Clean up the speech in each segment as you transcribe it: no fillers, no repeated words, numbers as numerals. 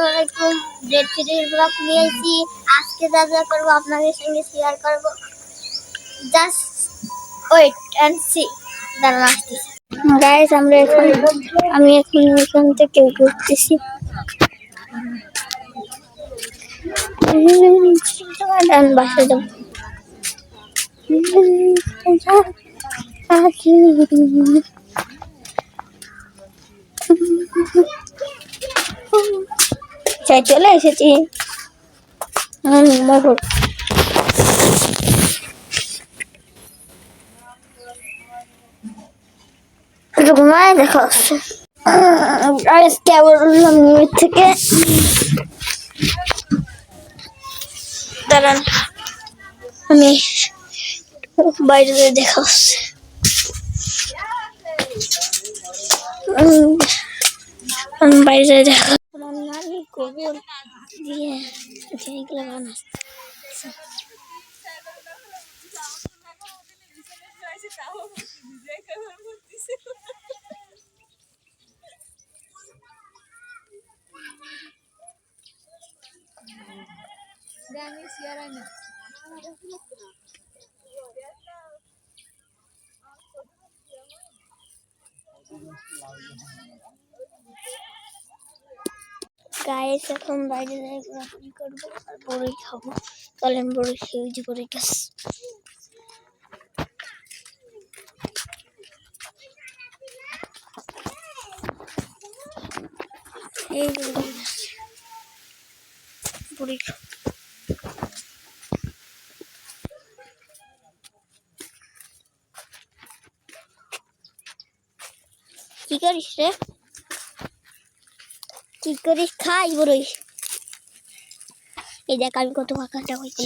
আলাইকুম। ডেড সিটির ব্লগ নিয়ে এসেছি। আজকে যা যা করবো আপনাদের সঙ্গে শেয়ার করবো। Just wait and see. দাঁড়ান আসতেছি। গাইস আমি এখন এখান থেকে ঘুরতেছি। বাসা যাবো। চলে এসেছি। ঘুমায় দেখা হচ্ছে থেকে। দাঁড়ান আমি বাইরে দেখা হচ্ছে। বাইরে দেখা আমার নানি গোবর দিয়ে এইগুলো বানাচ্ছে। গাইস এখন বাইরে যাই ঘোরাঘুরি করবো আর বড়ই খাবো। চলেন বড়ই খেয়ে বড়ই গাছ। এই বড়ই কি করিস রে? কি করিস? খাই বড়ই। এই দেখ আমি কত ফাঁকাটা হয়েছি।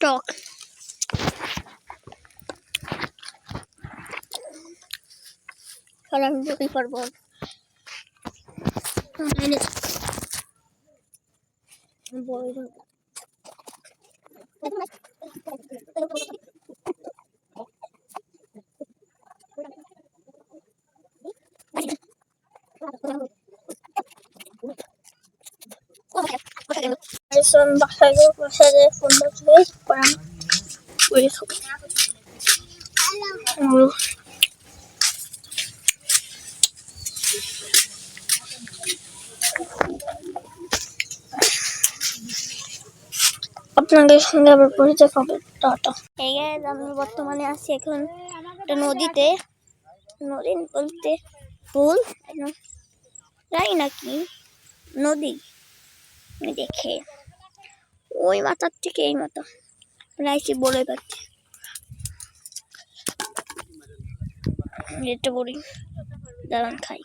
টক আমি বড়ই পারবো। বাসায় ফোনটা আপনাদের সঙ্গে আবার পরিচয় পাবে। টাটা। এই গাইস আমি বর্তমানে আছি এখন একটা নদীতে। নদী বলতে পুল যাই নাকি নদী দেখে ওই মাথার থেকে এই মাথা রাইছি বলে পাচ্ছি। এটা বড়ি দাঁড়ান খাই।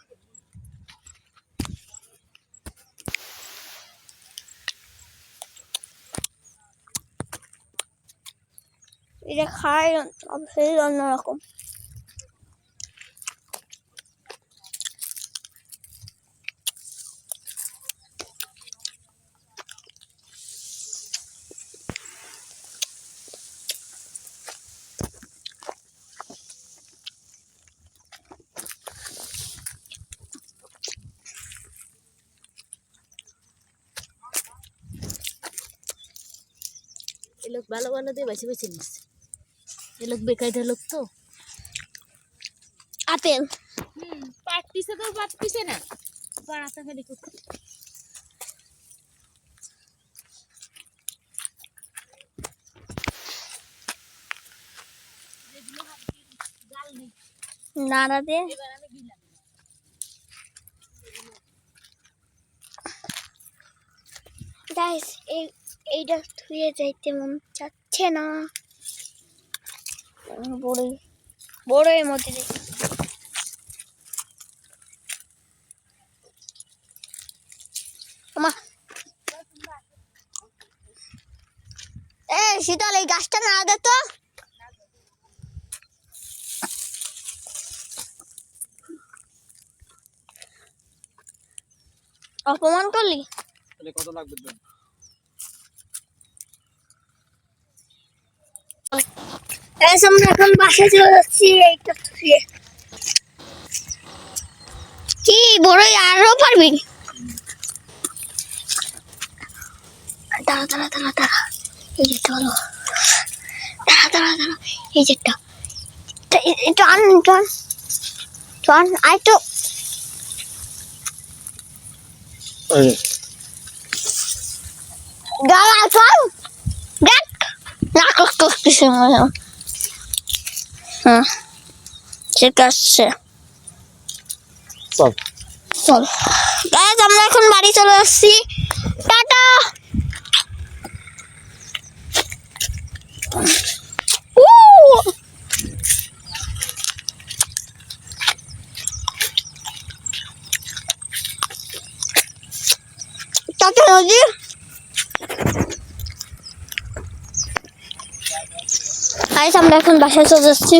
এটা খাই সেই অন্যরকম। এ লোক ভালো ভালো দিয়ে বেছে বেছে নিচ্ছে। এ লোক বেকায়দা লোক তো। আপেল পাটতিছে তো পাটতিছে না পাড়াতে খালি করতে। নাড়া দে। গাইস এইটা ধুয়ে যাইতে মন চাচ্ছে না। বড়ই মধ্যে দেখি শীতল এই গাছটা না দে তো। অপমান করলি। কত লাগবে? গাইস আমরা এখন বাসায় চলে যাচ্ছি এইটা ধুয়ে। কি বড়ই আরো পারবি? দাঁড়া দাঁড়া দাঁড়া দাঁড়া, এই যে চলো, দাঁড়া দাঁড়া দাঁড়া, এই যে টান টান টান, আই তো দাঁড়া টান, দেখ না কষ্ট কিছু মনে হয়। হ্যাঁ ঠিক আছে চল চল গাইস আমরা এখন বাড়ি চলে আসছি, টাটা। টাটা নদী। গাইস আমরা এখন বাসায় চলে যাচ্ছি,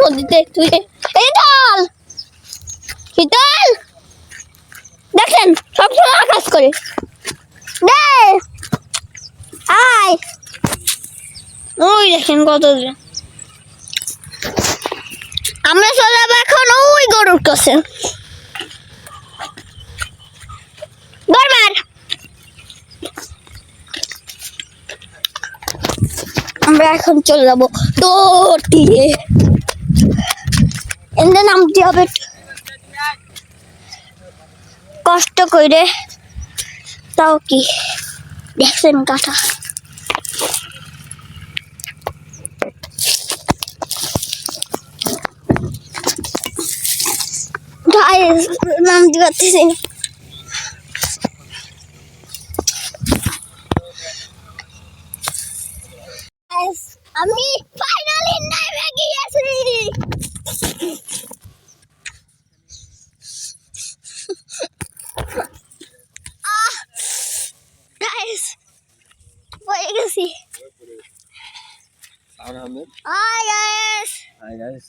নদীতে তুই এই ডাল শীতল দেখেন সবসময় কাজ করে দে আয়, ওই দেখেন কত দূরে। আমরা চলে যাবো এখন ওই গরুর কাছে, বারবার আমরা এখন চলে যাবো দৌড় দিয়ে, এমনি নামতে হবে কষ্ট করে, তাও কি দেখছেন কাটা। গাইস নামতে পারতেছি না। Guys, আমি ফাইনালি নেমে গিয়েছি। গাইস হয়ে গেছি। Ahmed hi guys, hi guys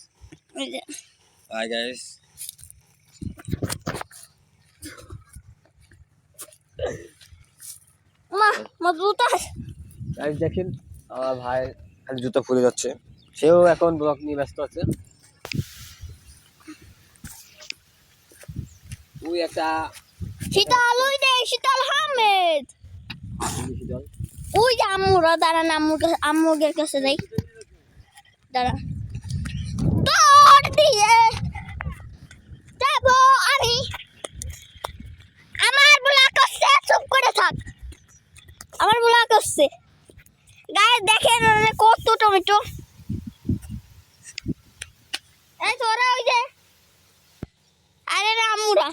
hi guys মা মজবুত আছে। গাইস দেখেন আমার ভাই খালি জুতো ফুলে যাচ্ছে, সেও এখন ব্লগ নিয়ে ব্যস্ত আছে। ওই একটা শীতল ওই দে, শীতল আহমেদ ওই যে আম্মুরা, দাঁড়ান আম্মুদের কাছে যাই, দাঁড়া দৌড় দিয়ে যাবো আমি। আমার ব্লগ করছে, চুপ করে থাক, আমার ব্লগ করছে। গায়ে দেখেন কত টমেটো, এই তোরা ওই যে, আরে না আম্মুরা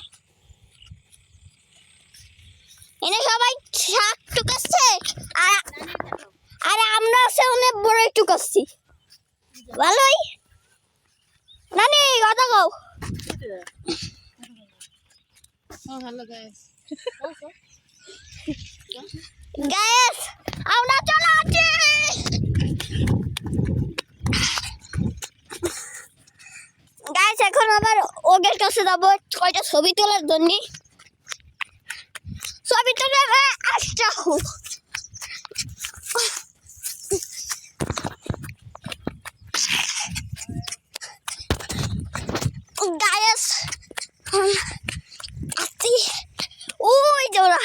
এনে সবাই শাক টুকাচ্ছে, আর আমরা আছে অনেক বড় একটু করছি, ভালোই নানি কথা কও। হ্যালো গাইস, গাইস আমরা চলে আসছি। গাইস এখন আবার ওদের কাছে যাবো কয়টা ছবি তোলার জন্য, ছবি তুলে আসতে হোক। গাইস আসছি ওই জোড়া,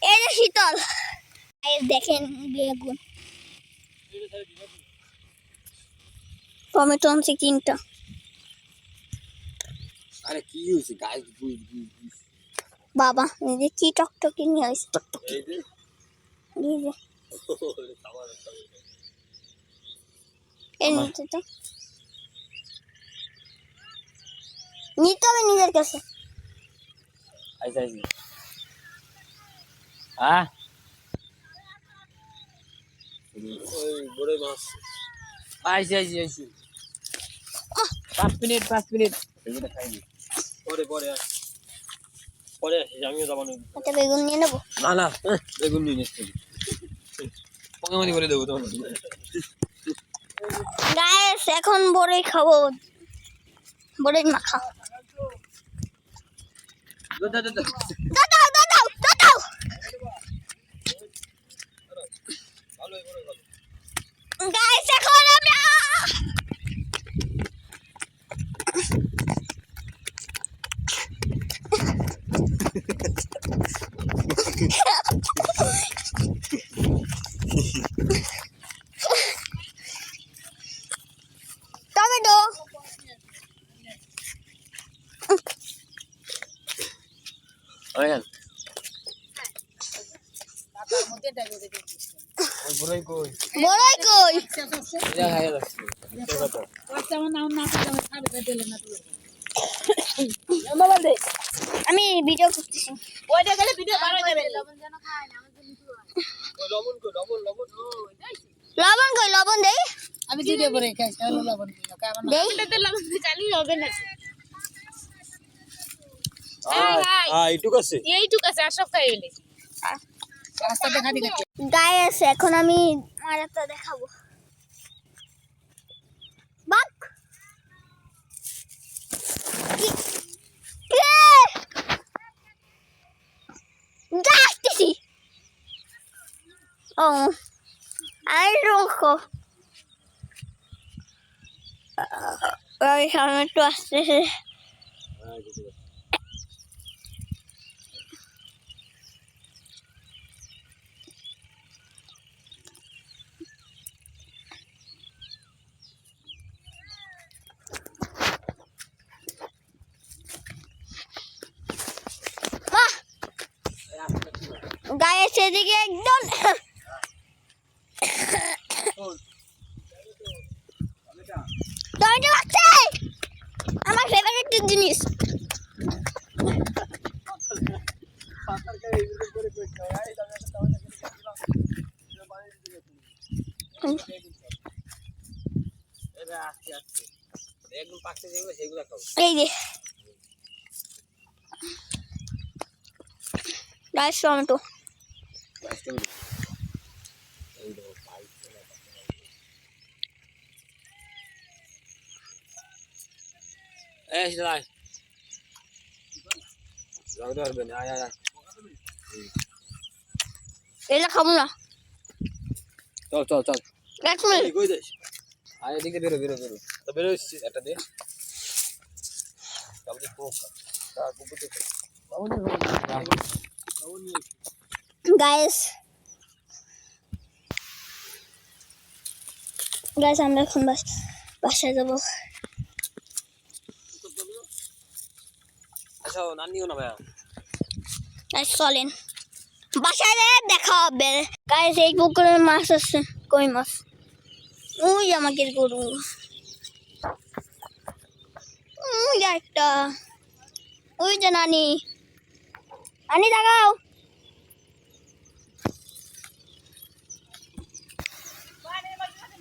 এই যে শীতল। গাইস দেখেন বেগুন, টমেটো আনছি 3টা। আরে কি হয়েছে গাইস, বাবা এই যে কি টকটকি নিয়ে আসছে, এই যে এই যে এই নিচে তো নিতে হবে নিজের কাছে। আইসা আইসা হ্যাঁ ওই বড় মাছ আইসা আইসা আইসা 5 মিনিট এগুলো খাইনি, পরে পরে পরে আসিস, আমিও যাবো না। একটা বেগুন নিয়ে নেবো। না না বেগুন নিয়ে নিচ্ছি, পঙ্গামারি করে দেবো তোমার। গাইস এখন বড়ই খাবো, বড়ই মাখা। দাদা দাদা দাদাও দাদাও দাদাও গাইস এখন আমরা টমেটো আয়ান তার মধ্যে ডাইবে দেখি ওই বড়ই কই বড়ই কই যা হায়া লাগছে কথা ওটা আমার নাম না করে ছাড়বে দিলে না তুই আমি ভিডিও করতেছি ওইটা গেলে ভিডিও বার হয়ে যাবে লবণ যেন খায় না আমাদের নিচু লবণ কই লবণ লবণ লবণ কই লবণ দেই আমি ভিডিও করে খাই তাহলে লবণ দিও কারণ দেই এটাতে লবণ চালি হবে না এইটুকু আছে এইটুক আছে আর সব খাই এলে রাস্তা দেখা দিকে গাইস এখন আমি মারাটা দেখাবো বাক দেখতেছি ও আর রোখো ওই সামনে একটু আসতেছে গায়ের সেদিকে একদম টমেটো লাগছে আমার ফেভারিট জিনিস একদম পাকতে যেগুলো সেগুলো খাও এই যে গায়ের টমেটো এই সেলাই লাগতে পারবে না আয় আয় আয় এটা খাবো না চল চল চল এক মিনিট কই যাস আয় এদিকে বেরো বেরো বেরো তো বেরো একটা দে তাহলে কোক তা কোক দে গাইস আমরা এখন বাসায় যাবো আচ্ছা নানিও না ভাইয়া গাইস চলেন বাসায় দেখা হবে গাইস এই পুকুরে মাছ আছে কই মাছ ওই আমাকে গরু ওই একটা ওই যে নানি নানি দেখাও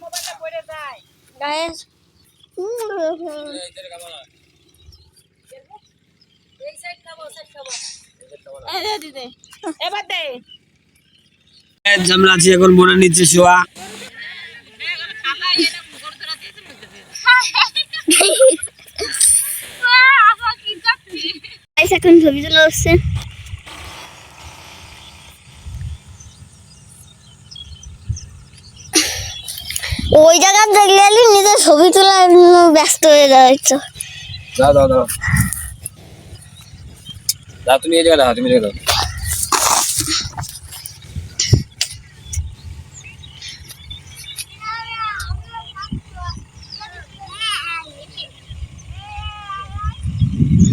মোবাইলটা পড়ে যায় গাইস এই সাইড খাবো এই দে দিদে এবার দে আমরা আছি এখন বোনের নিচে শোয়া গাইস এখন ছবি তোলা হচ্ছে ওই জায়গা দেখলে নিজের ছবি তোলা ব্যস্ত হয়ে যাচ্ছে দাও দাও দাও দাও তুমি এই জায়গা দাও তুমি দাও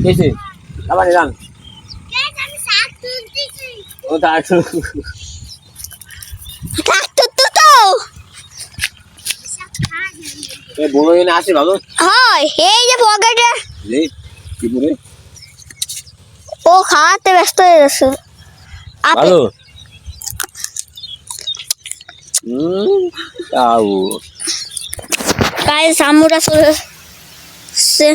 কেসে আবার যান ও তার এ বড় এনে আছে ভালো হয় এই যে পকেটে রে কি বলে ও খাওয়াতে ব্যস্ত হয়ে গেছে ভালো তাও গাইস আমরা চলে আসছে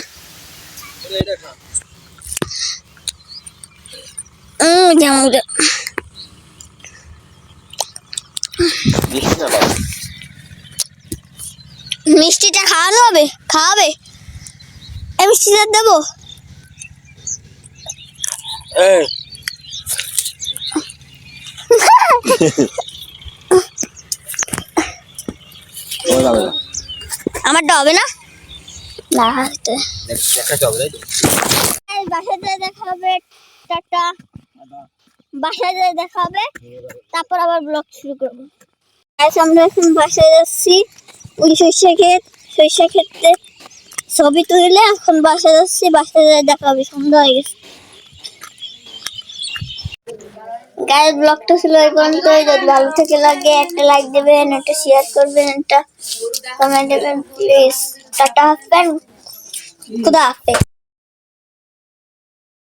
জামুটা মিষ্টিটা খাওয়ানো হবে খাওয়াবে এই মিষ্টিটা দেবো যাবে না। আমারটা হবে না না হতে দেখাতে হবে তাই তো? বাসায় যেয়ে দেখা হবে। টাটা। বাসায় যেয়ে দেখা হবে, তারপর আবার ব্লগ শুরু করবো। আজ আমরা এখন বাসায় যাচ্ছি, ওই সরিষা ক্ষেতে ছবি তুলে এখন বাসায় যাচ্ছি। বাসায় যেয়ে দেখা হবে, সন্ধ্যা হয়ে গেছে। গায়ের ব্লগটা ছিল এই পর্যন্তই। যদি ভালো থেকে লাগে একটা লাইক দেবেন, একটা শেয়ার করবেন, একটা কমেন্ট দেবেন প্লিজ। টাটা, খুদা হাফেজ।